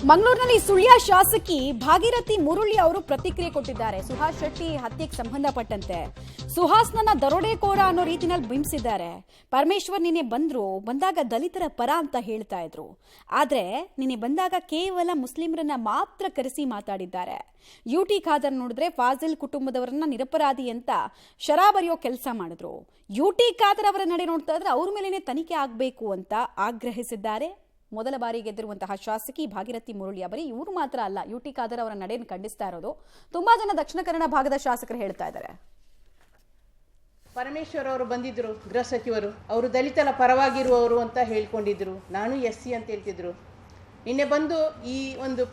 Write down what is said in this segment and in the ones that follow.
ಮಂಗಳೂರಿನಲ್ಲಿ ಸುಳ್ಯ ಶಾಸಕಿ ಭಾಗೀರಥಿ ಮುರುಳಿ ಅವರು ಪ್ರತಿಕ್ರಿಯೆ ಕೊಟ್ಟಿದ್ದಾರೆ. ಸುಹಾಸ್ ಶೆಟ್ಟಿ ಹತ್ಯೆಗೆ ಸಂಬಂಧಪಟ್ಟಂತೆ ಸುಹಾಸ್ನನ್ನ ದರೋಡೆಕೋರ ಅನ್ನೋ ರೀತಿನಲ್ಲಿ ಬಿಂಬಿಸಿದ್ದಾರೆ. ಪರಮೇಶ್ವರ್ ನಿನ್ನೆ ಬಂದಾಗ ದಲಿತರ ಪರ ಅಂತ ಹೇಳ್ತಾ ಇದ್ರು. ಆದ್ರೆ ನಿನ್ನೆ ಬಂದಾಗ ಕೇವಲ ಮುಸ್ಲಿಮರನ್ನ ಮಾತ್ರ ಕರೆಸಿ ಮಾತಾಡಿದ್ದಾರೆ. ಯುಟಿ ಖಾದರ್ ನೋಡಿದ್ರೆ ಫಾಜಿಲ್ ಕುಟುಂಬದವರನ್ನ ನಿರಪರಾಧಿ ಅಂತ ಶರಾ ಬರೆಯೋ ಕೆಲಸ ಮಾಡಿದ್ರು. ಯುಟಿ ಖಾದರ್ ಅವರ ನಡೆ ನೋಡ್ತಾ ಇದ್ರೆ ಅವ್ರ ಮೇಲೇನೆ ತನಿಖೆ ಆಗಬೇಕು ಅಂತ ಆಗ್ರಹಿಸಿದ್ದಾರೆ. ಮೊದಲ ಬಾರಿ ಗೆದ್ದಿರುವಂತಹ ಶಾಸಕಿ ಭಾಗೀರಥಿ ಮುರುಳಿ ಬರೀ ಇವರು ಮಾತ್ರ ಅಲ್ಲ, ಯುಟಿ ಖಾದರ್ ಅವರ ನಡೆಯನ್ನು ಖಂಡಿಸ್ತಾ ಇರೋದು ತುಂಬಾ ಜನ ದಕ್ಷಿಣ ಕನ್ನಡ ಭಾಗದ ಶಾಸಕರು ಹೇಳ್ತಾ ಇದ್ದಾರೆ. ಪರಮೇಶ್ವರ್ ಅವರು ಬಂದಿದ್ರು, ಗೃಹ ಸಚಿವರು, ಅವರು ದಲಿತರ ಪರವಾಗಿರುವವರು ಅಂತ ಹೇಳ್ಕೊಂಡಿದ್ರು. ನಾನು SC ಅಂತ ಹೇಳ್ತಿದ್ರು. ನಿನ್ನೆ ಬಂದು ಈ ಒಂದು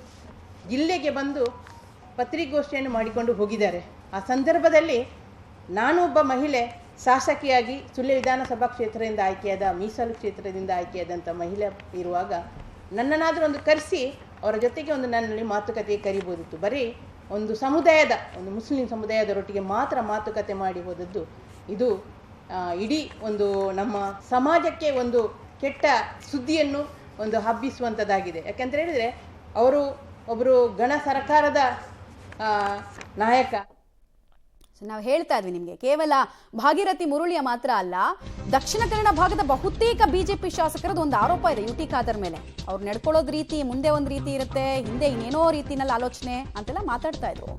ಜಿಲ್ಲೆಗೆ ಬಂದು ಪತ್ರಿಕಾಗೋಷ್ಠಿಯನ್ನು ಮಾಡಿಕೊಂಡು ಹೋಗಿದ್ದಾರೆ. ಆ ಸಂದರ್ಭದಲ್ಲಿ ನಾನು ಒಬ್ಬ ಮಹಿಳೆ ಶಾಸಕಿಯಾಗಿ ಸುಳ್ಯ ವಿಧಾನಸಭಾ ಕ್ಷೇತ್ರದಿಂದ ಆಯ್ಕೆಯಾದ, ಮೀಸಲು ಕ್ಷೇತ್ರದಿಂದ ಆಯ್ಕೆಯಾದಂಥ ಮಹಿಳೆ ಇರುವಾಗ ನನ್ನನ್ನಾದರೂ ಒಂದು ಕರೆಸಿ ಅವರ ಜೊತೆಗೆ ಒಂದು ನನ್ನಲ್ಲಿ ಮಾತುಕತೆಗೆ ಕರಿಬೋದಿತ್ತು. ಬರೀ ಒಂದು ಮುಸ್ಲಿಂ ಸಮುದಾಯದರೊಟ್ಟಿಗೆ ಮಾತ್ರ ಮಾತುಕತೆ ಮಾಡಿ ಹೋದದ್ದು ಇದು ಇಡೀ ಒಂದು ನಮ್ಮ ಸಮಾಜಕ್ಕೆ ಒಂದು ಕೆಟ್ಟ ಸುದ್ದಿಯನ್ನು ಒಂದು ಹಬ್ಬಿಸುವಂಥದ್ದಾಗಿದೆ. ಯಾಕಂತ ಹೇಳಿದರೆ ಅವರು ಒಬ್ಬರು ಗಣ ಸರ್ಕಾರದ ನಾಯಕ. ನಾವು ಹೇಳ್ತಾ ಇದ್ವಿ ನಿಮಗೆ, ಕೇವಲ ಭಾಗೀರಥಿ ಮುರುಳಿಯ ಮಾತ್ರ ಅಲ್ಲ, ದಕ್ಷಿಣ ಕನ್ನಡ ಭಾಗದ ಬಹುತೇಕ ಬಿಜೆಪಿ ಶಾಸಕರದ್ದು ಒಂದು ಆರೋಪ ಇದೆ ಯುಟಿ ಖಾದರ್ ಮೇಲೆ. ಅವ್ರು ನಡ್ಕೊಳ್ಳೋದ್ ರೀತಿ ಮುಂದೆ ಒಂದು ರೀತಿ ಇರುತ್ತೆ, ಹಿಂದೆ ಇನ್ನೇನೋ ರೀತಿನಲ್ಲಿ ಆಲೋಚನೆ ಅಂತೆಲ್ಲ ಮಾತಾಡ್ತಾ ಇದ್ರು.